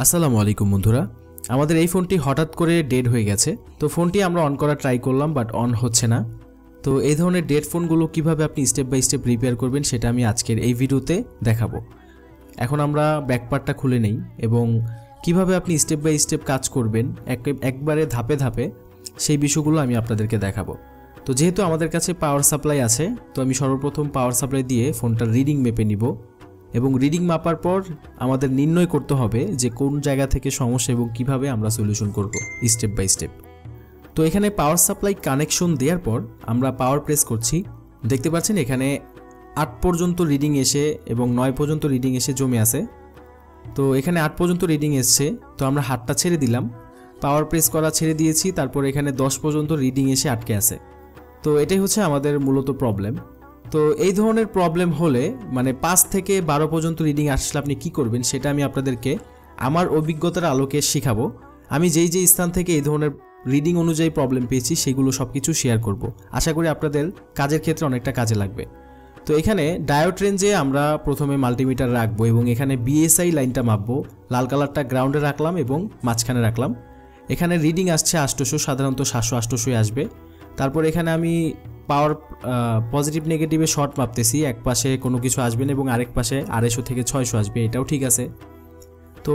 আসসালামু আলাইকুম বন্ধুরা, আমাদের এই ফোনটি হঠাৎ করে ডেড হয়ে গেছে। তো ফোনটি আমরা অন করা ট্রাই করলাম, বাট অন হচ্ছে না। তো এই ধরনের ডেড ফোনগুলো কিভাবে আপনি স্টেপ বাই স্টেপ রিপেয়ার করবেন সেটা আমি আজকের এই ভিডিওতে দেখাবো। এখন আমরা ব্যাকপার্টটা খুলে নেই এবং কিভাবে আপনি স্টেপ বাই স্টেপ কাজ করবেন একবারে ধাপে ধাপে সেই বিষয়গুলো আমি আপনাদেরকে দেখাবো। তো যেহেতু আমাদের কাছে পাওয়ার সাপ্লাই আছে, তো আমি সর্বপ্রথম পাওয়ার সাপ্লাই দিয়ে ফোনটার রিডিং মেপে নিব এবং রিডিং মাপার পর আমাদের নির্ণয় করতে হবে যে কোন জায়গা থেকে সমস্যা এবং কিভাবে আমরা সলিউশন করব স্টেপ বাই স্টেপ। তো এখানে পাওয়ার সাপ্লাই কানেকশন দেওয়ার পর আমরা পাওয়ার প্রেস করছি। দেখতে পাচ্ছেন এখানে 8 পর্যন্ত রিডিং এসে এবং 9 পর্যন্ত রিডিং এসে জমে আছে। তো এখানে 8 পর্যন্ত রিডিং এসছে, তো আমরা হাতটা ছেড়ে দিলাম, পাওয়ার প্রেস করা ছেড়ে দিয়েছি, তারপর এখানে 10 পর্যন্ত রিডিং এসে আটকে আছে। তো এটাই হচ্ছে আমাদের মূলত প্রবলেম। তো এই ধরনের প্রবলেম হলে মানে 5 থেকে 12 পর্যন্ত রিডিং আসলে আপনি কি করবেন সেটা আমি আপনাদেরকে আমার অভিজ্ঞতার আলোকে শেখাবো। আমি যেই স্থান থেকে এই ধরনের রিডিং অনুযায়ী প্রবলেম পেয়েছি সেগুলো সব কিছু শেয়ার করব। আশা করি আপনাদের কাজের ক্ষেত্রে অনেকটা কাজে লাগবে। তো এখানে ডায়োড রেঞ্জে আমরা প্রথমে মাল্টিমিটার রাখবো এবং এখানে বিএসআই লাইনটা মাপবো। লাল কালারটা গ্রাউন্ডে রাখলাম এবং মাঝখানে রাখলাম। এখানে রিডিং আসছে 800, সাধারণত 700-800 আসবে। তারপর এখানে আমি পাওয়ার পজিটিভ নেগেটিভে শর্ট মাপতেছি, এক পাশে কোনো কিছু আসবে না এবং আরেক পাশে 250 থেকে 600 আসবে, এটাও ঠিক আছে। তো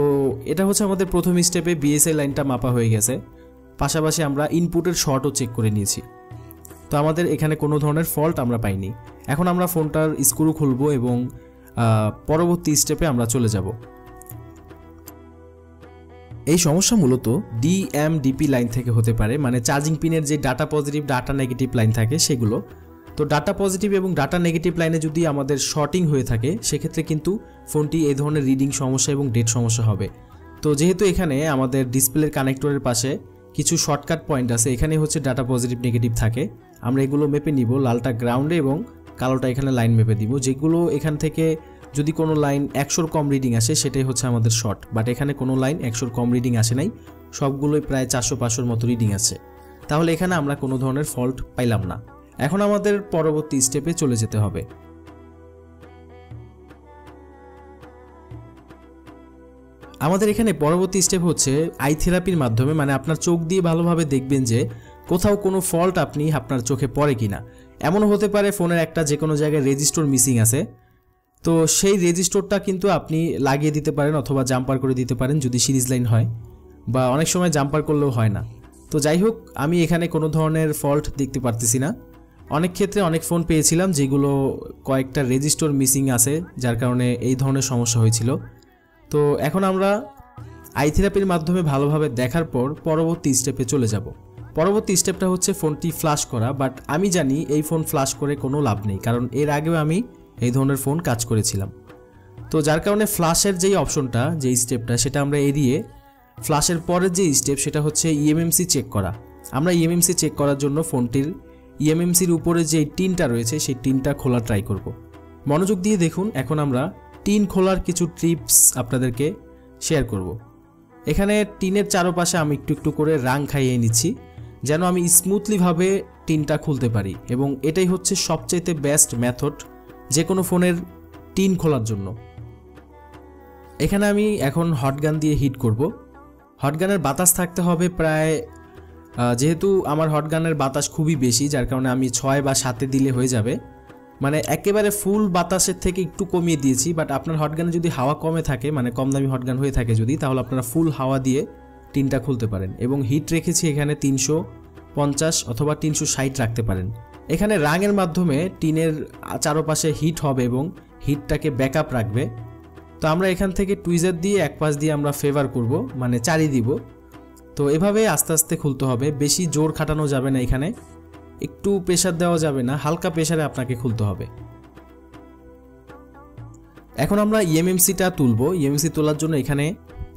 এটা হচ্ছে আমাদের প্রথম স্টেপে বিএসআই লাইনটা মাপা হয়ে গেছে। পাশাপাশি আমরা ইনপুটের শর্টও চেক করে নিয়েছি। তো আমাদের এখানে কোনো ধরনের ফল্ট আমরা পাইনি। এখন আমরা ফোনটার স্ক্রু খুলবো এবং পরবর্তী স্টেপে আমরা চলে যাব। এই সমস্যা মূলত ডিএমডিপি লাইন থেকে হতে পারে, মানে চার্জিং পিনের যে data positive data negative line থাকে সেগুলো। তো ডাটা পজিটিভ এবং ডাটা নেগেটিভ লাইনে যদি আমাদের শর্টিং হয়ে থাকে সেক্ষেত্রে কিন্তু ফোনটি এই ধরনের রিডিং সমস্যা এবং ডেড সমস্যা হবে। তো যেহেতু এখানে আমাদের ডিসপ্লের কানেক্টরের পাশে কিছু শর্টকাট পয়েন্ট আছে, এখানে হচ্ছে ডাটা পজিটিভ নেগেটিভ থাকে, আমরা এগুলো মেপে নিব। লালটা গ্রাউন্ডে এবং কালোটা এখানে লাইন মেপে দিব। যেগুলো এখান থেকে যদি কোনো লাইন 100-র কম রিডিং আসে সেটাই হচ্ছে আমাদের শর্ট, বাট এখানে কোনো লাইন 100-র কম রিডিং আসে নাই, সবগুলোই প্রায় 400-500-র মতো রিডিং আছে। তাহলে এখানে আমরা কোনো ধরনের ফল্ট পাইলাম না। এখন আমাদের পরবর্তী স্টেপে চলে যেতে হবে। আমাদের এখানে পরবর্তী স্টেপ হচ্ছে আই থেরাপির মাধ্যমে, মানে আপনার চোখ দিয়ে ভালোভাবে দেখবেন যে কোথাও কোনো ফল্ট আপনি আপনার চোখে পড়ে কিনা। এমনও হতে পারে ফোনের একটা যে কোনো জায়গায় রেজিস্টার মিসিং আছে, তো সেই রেজিস্টারটা কিন্তু আপনি লাগিয়ে দিতে পারেন অথবা জাম্পার করে দিতে পারেন যদি সিরিজ লাইন হয়, বা অনেক সময় জাম্পার করলেও হয় না। তো যাই হোক, আমি এখানে কোনো ধরনের ফল্ট দেখতে পারতেছি না। অনেক ক্ষেত্রে অনেক ফোন পেয়েছিলাম যেগুলো কয়েকটা রেজিস্টার মিসিং আছে, যার কারণে এই ধরনের সমস্যা হয়েছিল। তো এখন আমরা আই থেরাপির মাধ্যমে ভালোভাবে দেখার পর পরবর্তী স্টেপে চলে যাব। পরবর্তী স্টেপটা হচ্ছে ফোনটি ফ্ল্যাশ করা, বাট আমি জানি এই ফোন ফ্ল্যাশ করে কোনো লাভ নেই, কারণ এর আগেও আমি এই ধরনের ফোন কাজ করেছিলাম। তো যার কারণে ফ্ল্যাশের যেই অপশনটা, যেই স্টেপটা, সেটা আমরা এড়িয়ে ফ্ল্যাশের পরের যে স্টেপ সেটা হচ্ছে ইএমএমসি চেক করা। আমরা ইএমএমসি চেক করার জন্য ফোনটির ইএমএমসির উপরে যে টিনটা রয়েছে সেই টিনটা খোলা ট্রাই করব। মনোযোগ দিয়ে দেখুন, এখন আমরা টিন খোলার কিছু টিপস আপনাদেরকে শেয়ার করব। এখানে টিনের চারপাশে আমি একটু একটু করে রাং খাইয়ে নিচ্ছি যেন আমি স্মুথলিভাবে টিনটা খুলতে পারি, এবং এটাই হচ্ছে সবচাইতে বেস্ট মেথড যে কোনো ফোনের টিন খোলার জন্য। এখানে আমি এখন হটগান দিয়ে হিট করব। হটগানের বাতাস থাকতে হবে প্রায়, যেহেতু আমার হটগানের বাতাস খুবই বেশি, যার কারণে আমি 6 বা 7 দিলে হয়ে যাবে, মানে একেবারে ফুল বাতাসের থেকে একটু কমিয়ে দিয়েছি। বাট আপনার হটগানে যদি হাওয়া কমে থাকে, মানে কম দামি হটগান হয়ে থাকে যদি, তাহলে আপনারা ফুল হাওয়া দিয়ে টিনটা খুলতে পারেন। এবং হিট রেখেছি এখানে 350 অথবা 360 রাখতে পারেন। এখানে রাঙের মাধ্যমে টিনের চারপাশে হিট হবে এবং হিটটাকে ব্যাকআপ রাখবে। তো আমরা এখান থেকে টুইজার দিয়ে এক পাশ দিয়ে আমরা ফেভার করব, মানে চারি দিব। তো এভাবে আস্তে আস্তে খুলতে হবে, বেশি জোর খাটানো যাবে না, এখানে একটু প্রেশার দেওয়া যাবে না, হালকা প্রেশারে আপনাকে খুলতে হবে। এখন আমরা ইএমএমসিটা তুলব। ইএমএমসি তোলার জন্য এখানে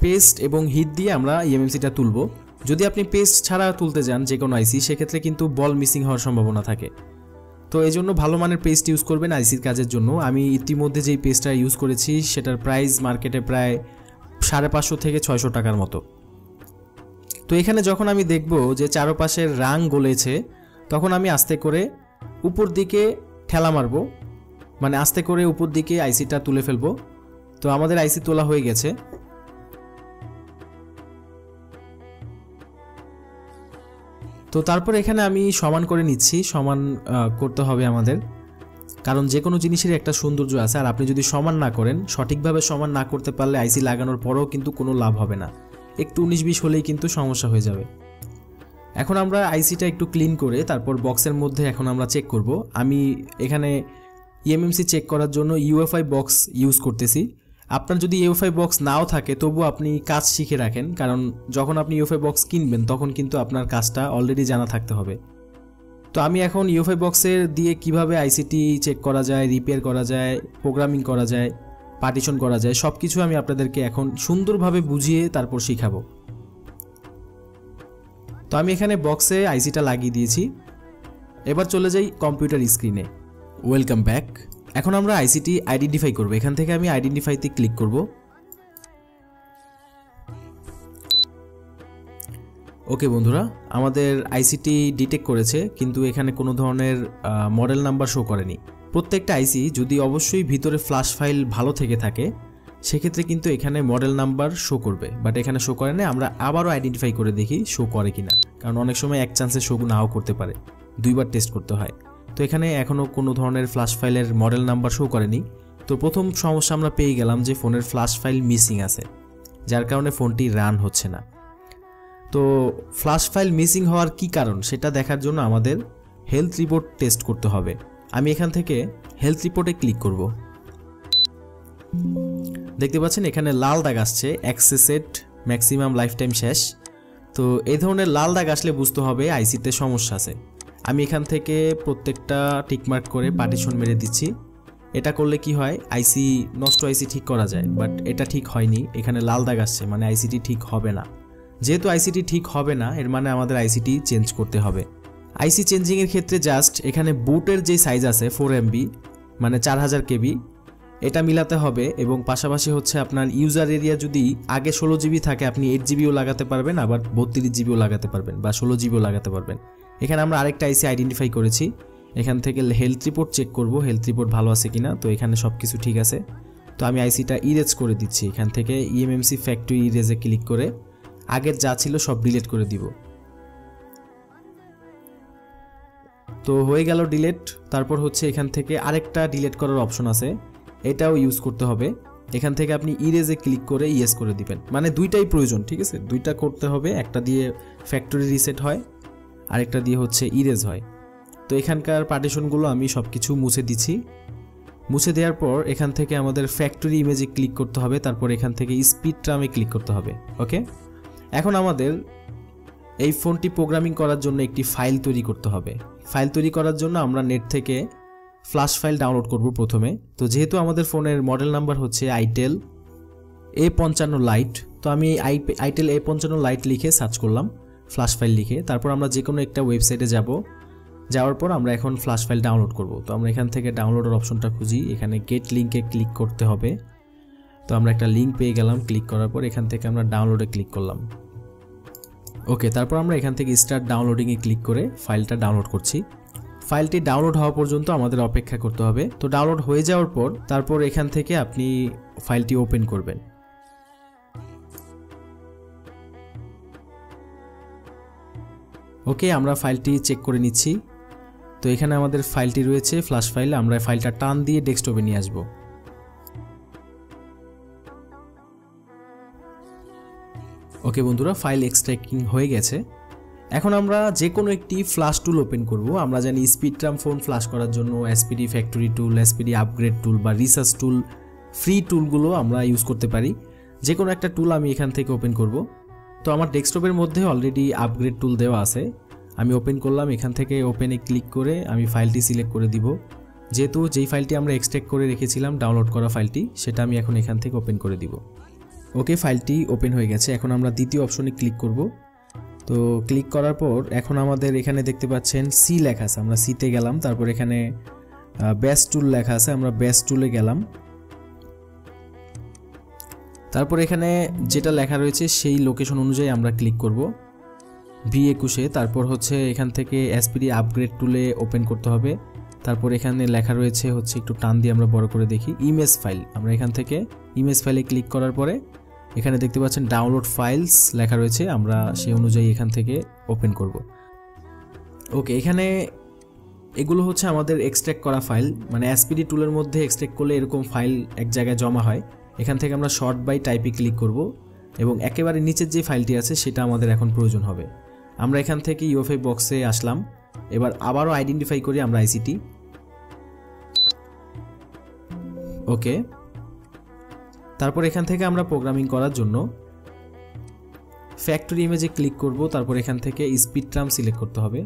পেস্ট এবং হিট দিয়ে আমরা ইএমএমসিটা তুলব। যদি আপনি পেস্ট ছাড়া তুলতে যান যে কোনো আইসি, সেক্ষেত্রে কিন্তু বল মিসিং হওয়ার সম্ভাবনা থাকে। তো এই জন্য ভালো মানের পেস্ট ইউজ করবেন আইসির কাজের জন্য। আমি ইতিমধ্যে যেই পেস্টটা ইউজ করেছি সেটার প্রাইস মার্কেটে প্রায় 550 থেকে 600 টাকার মতো। তো এখানে যখন আমি দেখব যে চারপাশের রাং গলেছে, তখন আমি আস্তে করে উপর দিকে ঠেলা মারবো, মানে আস্তে করে উপর দিকে আইসিটা তুলে ফেলবো। তো আমাদের আইসি তোলা হয়ে গেছে। তো তারপর এখানে আমি সমান করে নিচ্ছি, সমান করতে হবে আমাদের, কারণ যে কোনো জিনিসের একটা সৌন্দর্য আছে। আর আপনি যদি সমান না করেন, সঠিকভাবে সমান না করতে পারলে আইসি লাগানোর পরেও কিন্তু কোনো লাভ হবে না, একটু 19-20 হলেই কিন্তু সমস্যা হয়ে যাবে। এখন আমরা আইসিটা একটু ক্লিন করে তারপর বক্সের মধ্যে এখন আমরা চেক করব। আমি এখানে এমএমসি চেক করার জন্য ইউএফআই বক্স ইউজ করতেছি। আপনার যদি ইউএফআই বক্স নাও থাকে তবু আপনি কাজ শিখে রাখেন, কারণ যখন আপনি ইউএফআই বক্স কিনবেন তখন কিন্তু আপনার কাজটা অলরেডি জানা থাকতে হবে। তো আমি এখন ইউএফআই বক্সের দিয়ে কিভাবে আইসিটি চেক করা যায়, রিপেয়ার করা যায়, প্রোগ্রামিং করা যায়, পার্টিশন করা যায়, সব কিছু আমি আপনাদেরকে এখন সুন্দরভাবে বুঝিয়ে তারপর শিখাবো। তো আমি এখানে বক্সে আইসিটা লাগিয়ে দিয়েছি। এবার চলে যাই কম্পিউটার স্ক্রিনে। Welcome back. এখন আমরা আইসিটি আইডেন্টিফাই করব। এখান থেকে আমি আইডেন্টিফাইতে ক্লিক করব। ওকে বন্ধুরা, আমাদের আইসিটি ডিটেক্ট করেছে, কিন্তু এখানে কোনো ধরনের মডেল নাম্বার শো করেনি। প্রত্যেকটা আইসি যদি অবশ্যই ভিতরে ফ্ল্যাশ ফাইল ভালো থেকে থাকে সেক্ষেত্রে কিন্তু এখানে মডেল নাম্বার শো করবে, বাট এখানে শো করে না। আমরা আবারও আইডেন্টিফাই করে দেখি শো করে কিনা, কারণ অনেক সময় এক চান্সে শো নাও করতে পারে, দুইবার টেস্ট করতে হয়। তো এখানে এখনও কোনো ধরনের ফ্ল্যাশ ফাইলের মডেল নাম্বার শো করেনি। তো প্রথম সমস্যা আমরা পেয়ে গেলাম যে ফোনের ফ্ল্যাশ ফাইল মিসিং আছে, যার কারণে ফোনটি রান হচ্ছে না। তো ফ্ল্যাশ ফাইল মিসিং হওয়ার কি কারণ সেটা দেখার জন্য আমাদের হেলথ রিপোর্ট টেস্ট করতে হবে। আমি এখান থেকে হেলথ রিপোর্টে ক্লিক করব। দেখতে পাচ্ছেন এখানে লাল দাগ আসছে, অ্যাক্সেসেড ম্যাক্সিমাম লাইফ টাইম শেষ। তো এই ধরনের লাল দাগ আসলে বুঝতে হবে আইসিতে সমস্যা আছে। আমি এখান থেকে প্রত্যেকটা টিকমার্ক করে পার্টিশন মেরে দিচ্ছি। এটা করলে কি হয়, আইসি নষ্ট আইসি ঠিক করা যায়, বাট এটা ঠিক হয়নি। এখানে লাল দাগ আসছে মানে আইসিটি ঠিক হবে না। যেহেতু আইসিটি ঠিক হবে না, এর মানে আমাদের আইসিটি চেঞ্জ করতে হবে। আইসি চেঞ্জিংয়ের ক্ষেত্রে জাস্ট এখানে বুটের যে সাইজ আছে 4 MB মানে 4000 KB, এটা মিলাতে হবে। এবং পাশাপাশি হচ্ছে আপনার ইউজার এরিয়া যদি আগে 16 GB থাকে আপনি 8 GBও লাগাতে পারবেন, আবার 32 GBও লাগাতে পারবেন, বা 16 GBও লাগাতে পারবেন। এখানে আমরা আরেকটা আইসি আইডেন্টিফাই করেছি। এখান থেকে হেলথ রিপোর্ট চেক করব, হেলথ রিপোর্ট ভালো আছে কিনা। তো এখানে সব কিছু ঠিক আছে। তো আমি আইসিটা ইরেজ করে দিচ্ছি। এখান থেকে ইএমএমসি ফ্যাক্টরি ইরেজে ক্লিক করে আগের যা ছিল সব ডিলিট করে দিব। তো হয়ে গেল ডিলিট। তারপর হচ্ছে এখান থেকে আরেকটা ডিলিট করার অপশন আছে, এটাও ইউজ করতে হবে। এখান থেকে আপনি ইরেজে ক্লিক করে ইয়েস করে দিবেন, মানে দুইটাই প্রয়োজন, ঠিক আছে, দুইটা করতে হবে। একটা দিয়ে ফ্যাক্টরি রিসেট হয়, আরেকটা দিয়ে হচ্ছে ইরেজ হয়। তো এখানকার পার্টিশনগুলো আমি সব কিছু মুছে দিচ্ছি। মুছে দেওয়ার পর এখান থেকে আমাদের ফ্যাক্টরি ইমেজে ক্লিক করতে হবে, তারপর এখান থেকে স্পিড ট্রামে ক্লিক করতে হবে। ওকে, এখন আমাদের এই ফোনটি প্রোগ্রামিং করার জন্য একটি ফাইল তৈরি করতে হবে। ফাইল তৈরি করার জন্য আমরা নেট থেকে ফ্ল্যাশ ফাইল ডাউনলোড করব প্রথমে। তো যেহেতু আমাদের ফোনের মডেল নাম্বার হচ্ছে আইটেল A55 লাইট, তো আমি আইটেল A55 লাইট লিখে সার্চ করলাম, ফ্ল্যাশ ফাইল লিখে। তারপর আমরা যে কোনো একটা ওয়েবসাইটে যাব, যাওয়ার পর আমরা এখন ফ্ল্যাশ ফাইল ডাউনলোড করব। তো আমরা এখান থেকে ডাউনলোডের অপশনটা খুঁজি, এখানে গেট লিঙ্কে ক্লিক করতে হবে। তো আমরা একটা লিঙ্ক পেয়ে গেলাম, ক্লিক করার পর এখান থেকে আমরা ডাউনলোডে ক্লিক করলাম। ওকে, তারপর আমরা এখান থেকে স্টার্ট ডাউনলোডিংয়ে ক্লিক করে ফাইলটা ডাউনলোড করছি। ফাইলটি ডাউনলোড হওয়া পর্যন্ত আমাদের অপেক্ষা করতে হবে। তো ডাউনলোড হয়ে যাওয়ার পর তারপর এখান থেকে আপনি ফাইলটি ওপেন করবেন। ওকে, আমরা ফাইলটি চেক করে নিচ্ছি। তো এখানে আমাদের ফাইলটি রয়েছে ফ্ল্যাশ ফাইল। আমরা ফাইলটা টান দিয়ে ডেস্কটপে নিয়ে আসব। ওকে বন্ধুরা, ফাইল এক্সট্র্যাক্টিং হয়ে গেছে। এখন আমরা যে কোনো একটি ফ্ল্যাশ টুল ওপেন করব। আমরা জানি স্পিডট্রাম ফোন ফ্ল্যাশ করার জন্য এসপিডি ফ্যাক্টরি টুল, এসপিডি আপগ্রেড টুল বা রিসার্চ টুল, ফ্রি টুলগুলো আমরা ইউজ করতে পারি। যে কোনো একটা টুল আমি এখান থেকে ওপেন করব। তো আমার ডেস্কটপের মধ্যে অলরেডি আপগ্রেড টুল দেওয়া আছে, আমি ওপেন করলাম। এখান থেকে ওপেনে ক্লিক করে আমি ফাইলটি সিলেক্ট করে দিব। যেহেতু যেই ফাইলটি আমরা এক্সট্র্যাক্ট করে রেখেছিলাম ডাউনলোড করা ফাইলটি, সেটা আমি এখন এখান থেকে ওপেন করে দিব। ওকে, ফাইলটি ওপেন হয়ে গেছে। এখন আমরা দ্বিতীয় অপশনে ক্লিক করব। তো ক্লিক করার পর এখন আমাদের এখানে দেখতে পাচ্ছেন সি লেখা আছে, আমরা সিতে গেলাম। তারপর এখানে বেস্ট টুল লেখা আছে, আমরা বেস্ট টুলে গেলাম। তারপর এখানে যেটা লেখা রয়েছে সেই লোকেশন অনুযায়ী আমরা ক্লিক করব B21-এ। তারপর হচ্ছে এখান থেকে এসপিডি আপগ্রেড টুলে ওপেন করতে হবে। তারপর এখানে লেখা রয়েছে হচ্ছে, একটু টান দিয়ে আমরা বড় করে দেখি, ইমেজ ফাইল। আমরা এখান থেকে ইমেজ ফাইলে ক্লিক করার পরে এখানে দেখতে পাচ্ছেন ডাউনলোড ফাইলস লেখা রয়েছে, আমরা সেই অনুযায়ী এখান থেকে ওপেন করব। ওকে, এখানে এগুলো হচ্ছে আমাদের এক্সট্র্যাক্ট করা ফাইল, মানে এসপিডি টুলের মধ্যে এক্সট্র্যাক্ট করলে এরকম ফাইল এক জায়গায় জমা হয়। এখান থেকে আমরা শর্ট বাই টাইপে ক্লিক করব এবং একেবারে নিচের যে ফাইলটি আছে সেটা আমাদের এখন প্রয়োজন হবে। আমরা এখান থেকে ইউএফআই বক্সে আসলাম, এবার আবারও আইডেন্টিফাই করি আমরা আইসিটি। ওকে, তারপর এখান থেকে আমরা প্রোগ্রামিং করার জন্য ফ্যাক্টরি ইমেজে ক্লিক করব, তারপর এখান থেকে স্পিড ট্রাম সিলেক্ট করতে হবে।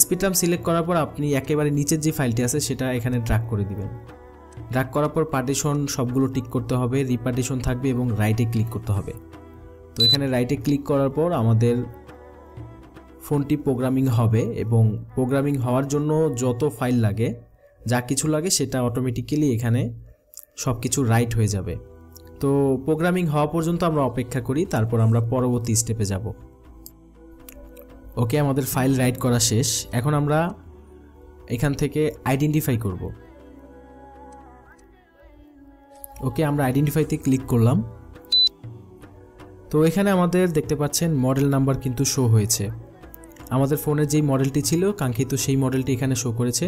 স্পিড ট্রাম সিলেক্ট করার পর আপনি একেবারে নিচের যে ফাইলটি আছে সেটা এখানে ড্র্যাগ করে দিবেন। ড্র্যাগ করার পর পার্টিশন সবগুলো টিক করতে হবে, রিপার্টিশন থাকবে এবং রাইটে ক্লিক করতে হবে। তো এখানে রাইটে ক্লিক করার পর আমাদের ফোনটি প্রোগ্রামিং হবে এবং প্রোগ্রামিং হওয়ার জন্য যত ফাইল লাগে, যা কিছু লাগে সেটা অটোমেটিক্যালি এখানে সব কিছু রাইট হয়ে যাবে। তো প্রোগ্রামিং হওয়া পর্যন্ত আমরা অপেক্ষা করি, তারপর আমরা পরবর্তী স্টেপে যাব। ওকে, আমাদের ফাইল রাইট করা শেষ। এখন আমরা এখান থেকে আইডেন্টিফাই করব। ওকে, আমরা আইডেন্টিফাইতে ক্লিক করলাম। তো এখানে আমাদের দেখতে পাচ্ছেন মডেল নাম্বার কিন্তু শো হয়েছে। আমাদের ফোনের যেই মডেলটি ছিল কাঙ্ক্ষিত সেই মডেলটি এখানে শো করেছে।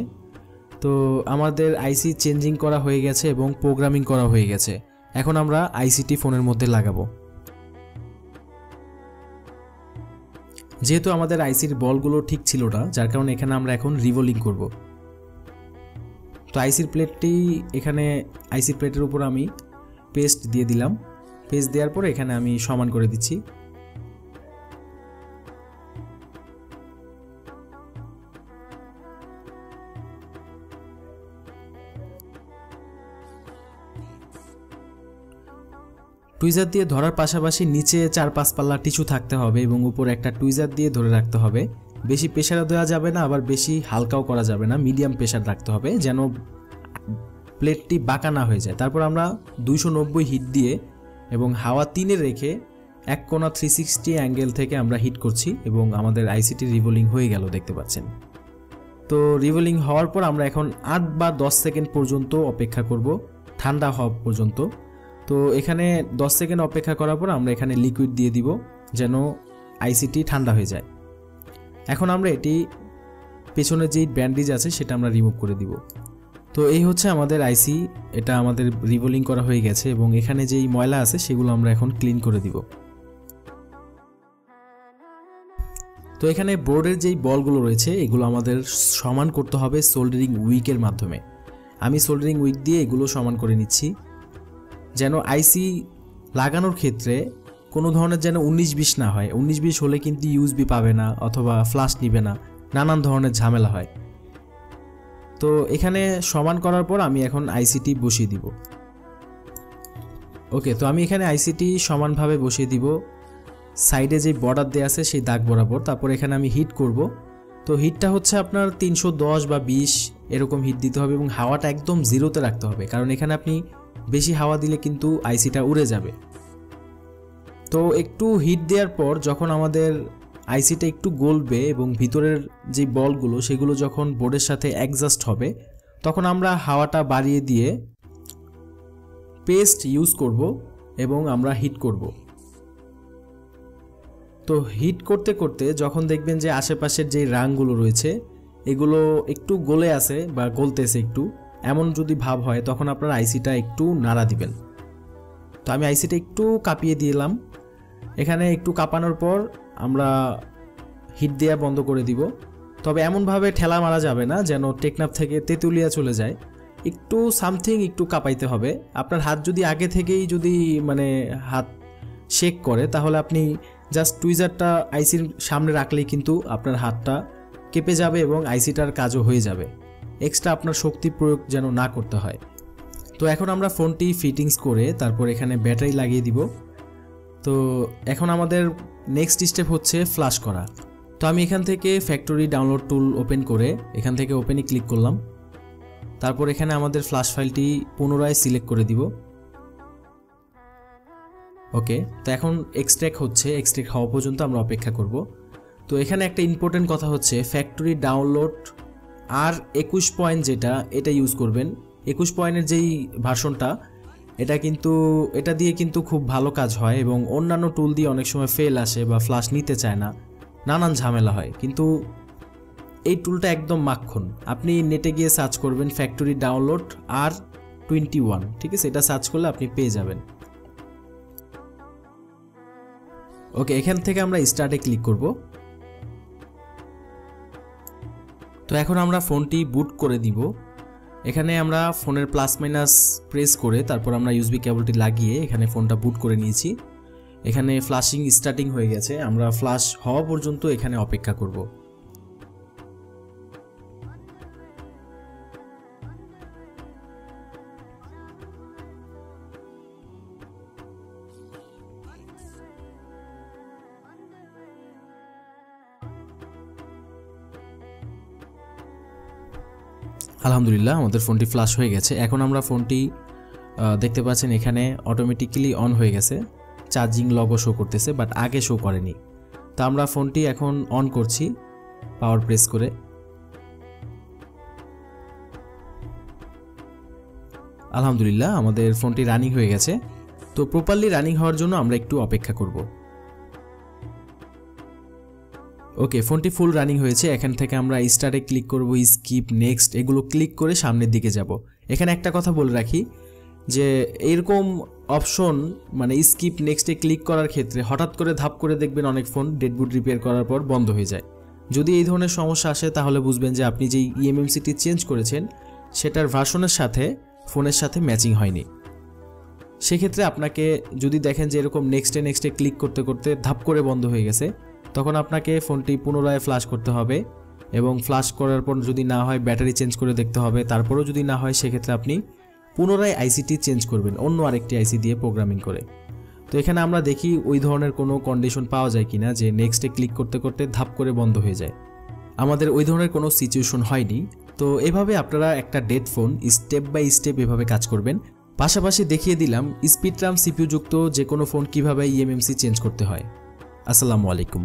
তো আমাদের আইসি চেঞ্জিং করা হয়ে গেছে এবং প্রোগ্রামিং করা হয়ে গেছে। এখন আমরা আইসিটি ফোনের মধ্যে লাগাবো। যেহেতু আমাদের আইসির বলগুলো ঠিক ছিল না, যার কারণে এখানে আমরা এখন রিভোলিং করব। তো আইসির প্লেটটি এখানে আইসি প্লেটের উপর আমি পেস্ট দিয়ে দিলাম। পেস্ট দেওয়ার পর এখানে আমি সমান করে দিচ্ছি। টুইজার দিয়ে ধরার পাশাপাশি নিচে 4-5 পাল্লা টিস্যু থাকতে হবে এবং উপরে একটা টুইজার দিয়ে ধরে রাখতে হবে। বেশি প্রেসারও দেওয়া যাবে না, আবার বেশি হালকাও করা যাবে না, মিডিয়াম প্রেসার রাখতে হবে যেন প্লেটটি বাঁকা না হয়ে যায়। তারপর আমরা 290 হিট দিয়ে এবং হাওয়া 3-এ রেখে এক কোণা 360 অ্যাঙ্গেল থেকে আমরা হিট করছি এবং আমাদের আইসিটি রিভোলিং হয়ে গেল, দেখতে পাচ্ছেন। তো রিভোলিং হওয়ার পর আমরা এখন 8 বা 10 সেকেন্ড পর্যন্ত অপেক্ষা করব, ঠান্ডা হওয়া পর্যন্ত। তো এখানে 10 সেকেন্ড অপেক্ষা করার পর আমরা এখানে লিকুইড দিয়ে দিব যেন আইসিটি ঠান্ডা হয়ে যায়। এখন আমরা এটি পেছনে যেই ব্যান্ডেজ আছে সেটা আমরা রিমুভ করে দিব। তো এই হচ্ছে আমাদের আইসি, এটা আমাদের রিভোলিং করা হয়ে গেছে এবং এখানে যেই ময়লা আছে সেগুলো আমরা এখন ক্লিন করে দিব। তো এখানে বোর্ডের যেই বলগুলো রয়েছে এগুলো আমাদের সমান করতে হবে সোল্ডারিং উইকের মাধ্যমে। আমি সোল্ডারিং উইক দিয়ে এগুলো সমান করে নিচ্ছি যেন আইসি লাগানোর ক্ষেত্রে কোনো ধরনের যেন 19-20 না হয়। 19-20 হলে কিন্তু ইউএসবি পাবে না অথবা ফ্ল্যাশ নিবে না, নানান ধরনের ঝামেলা হয়। তো এখানে সমান করার পর আমি এখন আইসিটি বসিয়ে দিব। ওকে, তো আমি এখানে আইসিটি সমানভাবে বসিয়ে দিব সাইডে যে বর্ডার দেওয়া আছে সেই দাগ বরাবর। তারপর এখানে আমি হিট করব। তো হিটটা হচ্ছে আপনার 310 বা 20 এরকম হিট দিতে হবে এবং হাওয়াটা একদম জিরোতে রাখতে হবে, কারণ এখানে আপনি বেশি হাওয়া দিলে কিন্তু আইসিটা উড়ে যাবে। তো একটু হিট দেওয়ার পর যখন আমাদের আইসিটা একটু গলবে এবং ভিতরের যে বলগুলো সেগুলো যখন বোর্ডের সাথে অ্যাডজাস্ট হবে, তখন আমরা হাওয়াটা বাড়িয়ে দিয়ে পেস্ট ইউজ করব এবং আমরা হিট করব। তো হিট করতে করতে যখন দেখবেন যে আশেপাশের যে রাংগুলো রয়েছে এগুলো একটু গলে আছে বা গলতেছে একটু, এমন যদি ভাব হয় তখন আপনার আইসিটা একটু নাড়া দিবেন। তো আমি আইসিটা একটু কাঁপিয়ে দিলাম। এখানে একটু কাঁপানোর পর আমরা হিট দেওয়া বন্ধ করে দিব। তবে এমনভাবে ঠেলা মারা যাবে না যেন টেকনাফ থেকে তেঁতুলিয়া চলে যায়, একটু সামথিং একটু কাঁপাইতে হবে। আপনার হাত যদি আগে থেকেই যদি হাত শেক করে তাহলে আপনি জাস্ট টুইজারটা আইসির সামনে রাখলেই কিন্তু আপনার হাতটা কেঁপে যাবে এবং আইসিটার কাজও হয়ে যাবে। এক্সট্রা আপনার শক্তি প্রয়োগ যেন না করতে হয়। তো এখন আমরা ফোনটি ফিটিংস করে তারপর এখানে ব্যাটারি লাগিয়ে দিব। তো এখন আমাদের নেক্সট স্টেপ হচ্ছে ফ্ল্যাশ করা। তো আমি এখান থেকে ফ্যাক্টরি ডাউনলোড টুল ওপেন করে এখান থেকে ওপেনে ক্লিক করলাম। তারপর এখানে আমাদের ফ্ল্যাশ ফাইলটি পুনরায় সিলেক্ট করে দিব। ওকে, তো এখন এক্সট্র্যাক্ট হচ্ছে, এক্সট্র্যাক্ট হওয়া পর্যন্ত আমরা অপেক্ষা করব। তো এখানে একটা ইম্পর্টেন্ট কথা হচ্ছে ফ্যাক্টরি ডাউনলোড আর 21 পয়েন্ট যেটা, এটা ইউজ করবেন। 21 পয়েন্টের যেই ভার্সনটা এটা দিয়ে কিন্তু খুব ভালো কাজ হয় এবং অন্যান্য টুল দিয়ে অনেক সময় ফেল আসে বা ফ্ল্যাশ নিতে চায় না, নানান ঝামেলা হয়। কিন্তু এই টুলটা একদম মাখন। আপনি নেটে গিয়ে সার্চ করবেন ফ্যাক্টরি ডাউনলোড R21, ঠিক আছে, এটা সার্চ করলে আপনি পেয়ে যাবেন। ওকে, এখান থেকে আমরা স্টার্টে ক্লিক করব। তো এখন আমরা ফোনটি বুট করে দিব। এখানে আমরা ফোনের প্লাস মাইনাস প্রেস করে তারপর আমরা ইউএসবি কেবলটি লাগিয়ে এখানে ফোনটা বুট করে নিয়েছি। এখানে ফ্ল্যাশিং স্টার্টিং হয়ে গেছে, আমরা ফ্ল্যাশ হওয়া পর্যন্ত এখানে অপেক্ষা করব। আলহামদুলিল্লাহ আমাদের ফোনটি ফ্ল্যাশ হয়ে গেছে। এখন আমরা ফোনটি দেখতে পাচ্ছেন এখানে অটোমেটিক্যালি অন হয়ে গেছে, চার্জিং লগও শো করতেছে, বাট আগে শো করেনি। তো আমরা ফোনটি এখন অন করছি পাওয়ার প্রেস করে। আলহামদুলিল্লাহ আমাদের ফোনটি রানিং হয়ে গেছে। তো প্রপারলি রানিং হওয়ার জন্য আমরা একটু অপেক্ষা করব। ওকে, ফোনটি ফুল রানিং হয়েছে। এখান থেকে আমরা স্টার্টে ক্লিক করব, স্কিপ, নেক্সট এগুলো ক্লিক করে সামনের দিকে যাব। এখানে একটা কথা বলে রাখি যে এরকম অপশন মানে স্কিপ নেক্সটে ক্লিক করার ক্ষেত্রে হঠাৎ করে ধাপ করে দেখবেন অনেক ফোন ডেডবুট রিপেয়ার করার পর বন্ধ হয়ে যায়। যদি এই ধরনের সমস্যা আসে তাহলে বুঝবেন যে আপনি যেই ইএমএমসিটি চেঞ্জ করেছেন সেটার ভার্সনের সাথে ফোনের সাথে ম্যাচিং হয়নি। সেক্ষেত্রে আপনাকে যদি দেখেন যে এরকম নেক্সটে ক্লিক করতে করতে ধাপ করে বন্ধ হয়ে গেছে, তখন আপনাকে ফোনটি পুনরায় ফ্ল্যাশ করতে হবে এবং ফ্ল্যাশ করার পর যদি না হয় ব্যাটারি চেঞ্জ করে দেখতে হবে। তারপরেও যদি না হয় সেক্ষেত্রে আপনি পুনরায় আইসিটি চেঞ্জ করবেন অন্য আরেকটি আইসি দিয়ে প্রোগ্রামিং করে। তো এখানে আমরা দেখি ওই ধরনের কোনো কন্ডিশন পাওয়া যায় কিনা যে নেক্সটে ক্লিক করতে করতে ধাপ করে বন্ধ হয়ে যায়। আমাদের ওই ধরনের কোনো সিচুয়েশন হয়নি। তো এভাবে আপনারা একটা dead phone step by step এভাবে কাজ করবেন। পাশাপাশি দেখিয়ে দিলাম স্পিড রাম সিপিইউ যুক্ত যে কোনো ফোন কিভাবে ইএমএমসি চেঞ্জ করতে হয়। আসসালামু আলাইকুম।